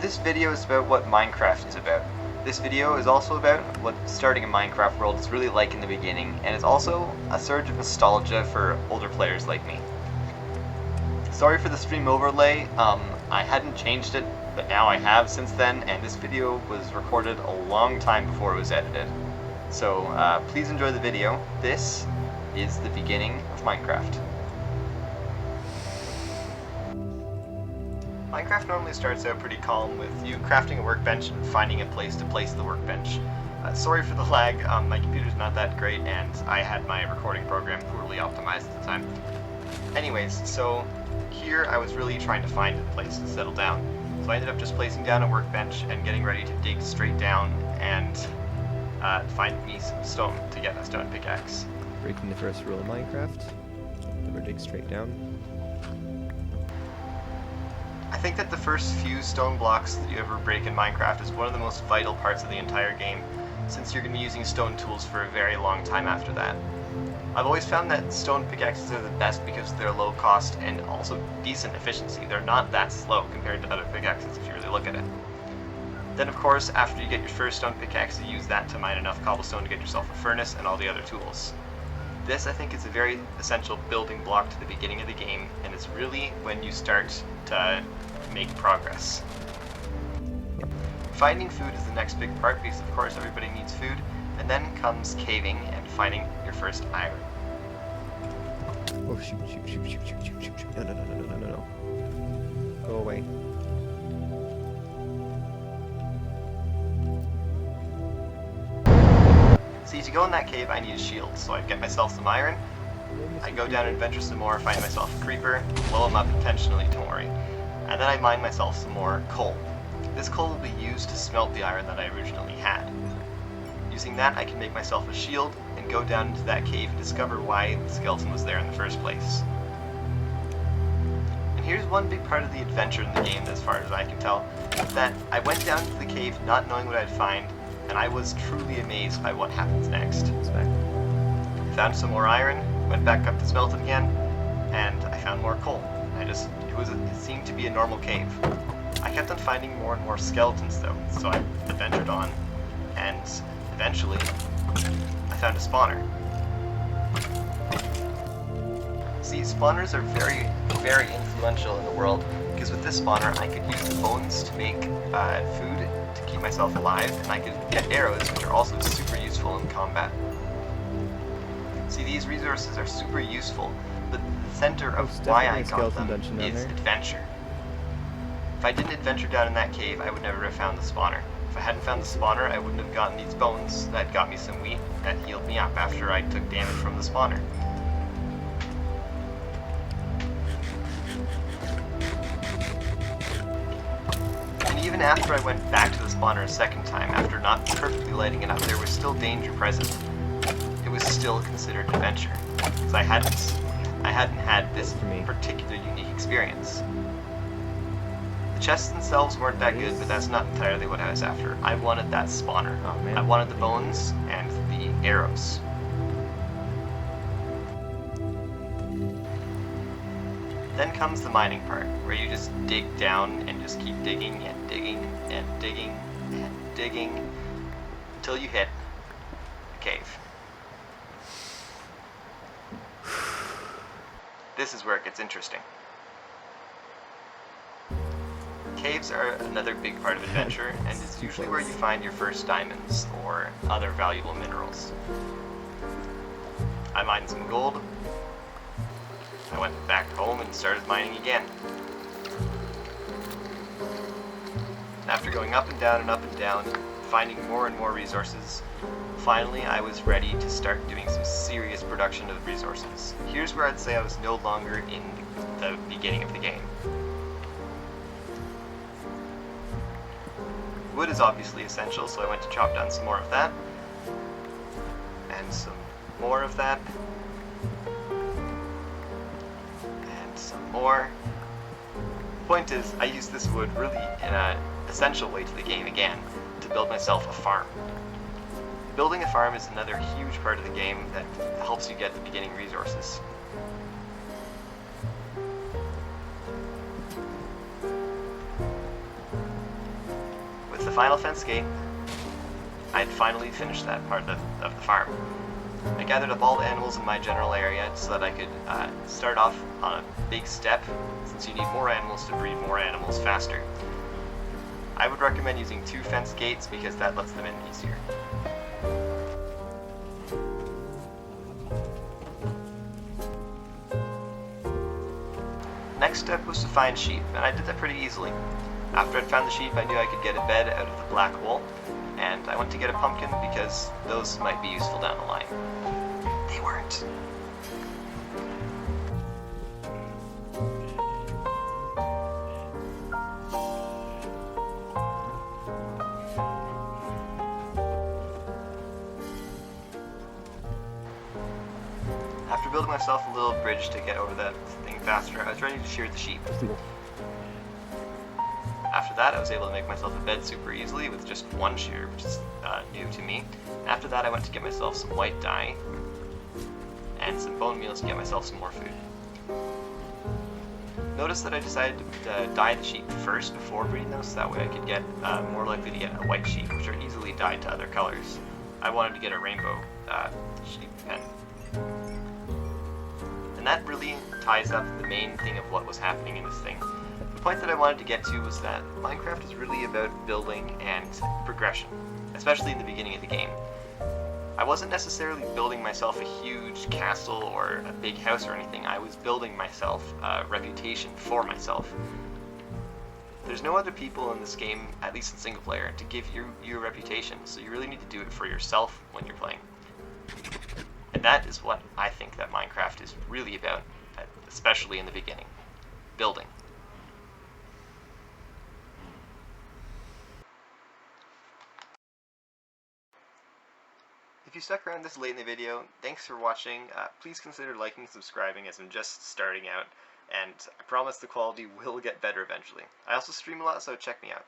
This video is about what Minecraft is about. This video is also about what starting a Minecraft world is really like in the beginning, and it's also a surge of nostalgia for older players like me. Sorry for the stream overlay, I hadn't changed it, but now I have since then, and this video was recorded a long time before it was edited. So please enjoy the video. This is the beginning of Minecraft. Minecraft normally starts out pretty calm with you crafting a workbench and finding a place to place the workbench. Sorry for the lag, my computer's not that great and I had my recording program poorly optimized at the time. Anyways, so here I was really trying to find a place to settle down. So I ended up just placing down a workbench and getting ready to dig straight down and find me some stone to get a stone pickaxe. Breaking the first rule of Minecraft, never dig straight down. I think that the first few stone blocks that you ever break in Minecraft is one of the most vital parts of the entire game, since you're going to be using stone tools for a very long time after that. I've always found that stone pickaxes are the best because they're low cost and also decent efficiency. They're not that slow compared to other pickaxes if you really look at it. Then of course, after you get your first stone pickaxe, you use that to mine enough cobblestone to get yourself a furnace and all the other tools. This, I think, is a very essential building block to the beginning of the game, and it's really when you start to make progress. Finding food is the next big part because, of course, everybody needs food, and then comes caving and finding your first iron. Oh, shoot. No. Go away. See, to go in that cave, I need a shield, so I'd get myself some iron, I'd go down and adventure some more, find myself a creeper, blow him up intentionally, don't worry, and then I'd mine myself some more coal. This coal will be used to smelt the iron that I originally had. Using that, I can make myself a shield and go down into that cave and discover why the skeleton was there in the first place. And here's one big part of the adventure in the game, as far as I can tell, that I went down into the cave not knowing what I'd find, and I was truly amazed by what happens next. Found some more iron, went back up to smelt it again, and I found more coal. It seemed to be a normal cave. I kept on finding more and more skeletons though, so I adventured on, and eventually I found a spawner. See, spawners are very, very influential in the world, because with this spawner I could use the bones to make food to keep myself alive, and I could get arrows, which are also super useful in combat. See, these resources are super useful, but the center of why I got them is adventure. If I didn't adventure down in that cave, I would never have found the spawner. If I hadn't found the spawner, I wouldn't have gotten these bones that got me some wheat that healed me up after I took damage from the spawner. And even after I went back to the spawner a second time, after not perfectly lighting it up, there was still danger present. It was still considered adventure, because I hadn't had this particular unique experience. The chests themselves weren't that good, but that's not entirely what I was after. I wanted that spawner. Oh, man. I wanted the bones and the arrows. Then comes the mining part, where you just dig down and just keep digging and digging and digging and digging until you hit a cave. This is where it gets interesting. Caves are another big part of adventure, and it's usually where you find your first diamonds or other valuable minerals. I mined some gold. I went back home and started mining again. And after going up and down, finding more and more resources, finally I was ready to start doing some serious production of resources. Here's where I'd say I was no longer in the beginning of the game. Wood is obviously essential, so I went to chop down some more of that, and some more of that, and some more. Point is, I used this wood really in an essential way to the game again, to build myself a farm. Building a farm is another huge part of the game that helps you get the beginning resources. final fence gate, I'd finally finished that part of the farm. I gathered up all the animals in my general area so that I could start off on a big step, since you need more animals to breed more animals faster. I would recommend using 2 fence gates because that lets them in easier. Next step was to find sheep, and I did that pretty easily. After I'd found the sheep, I knew I could get a bed out of the black hole, and I went to get a pumpkin because those might be useful down the line. They weren't. After building myself a little bridge to get over that thing faster, I was ready to shear the sheep. After that, I was able to make myself a bed super easily with just 1 shear, which is new to me. After that, I went to get myself some white dye and some bone meal to get myself some more food. Notice that I decided to dye the sheep first before breeding them, so that way I could get more likely to get a white sheep, which are easily dyed to other colors. I wanted to get a rainbow sheep pen. And that really ties up the main thing of what was happening in this thing. The point that I wanted to get to was that Minecraft is really about building and progression, especially in the beginning of the game. I wasn't necessarily building myself a huge castle or a big house or anything. I was building myself a reputation for myself. There's no other people in this game, at least in single player, to give you a reputation, so you really need to do it for yourself when you're playing. And that is what I think that Minecraft is really about, especially in the beginning. Building. If you stuck around this late in the video, thanks for watching. Please consider liking and subscribing as I'm just starting out, and I promise the quality will get better eventually. I also stream a lot, so check me out.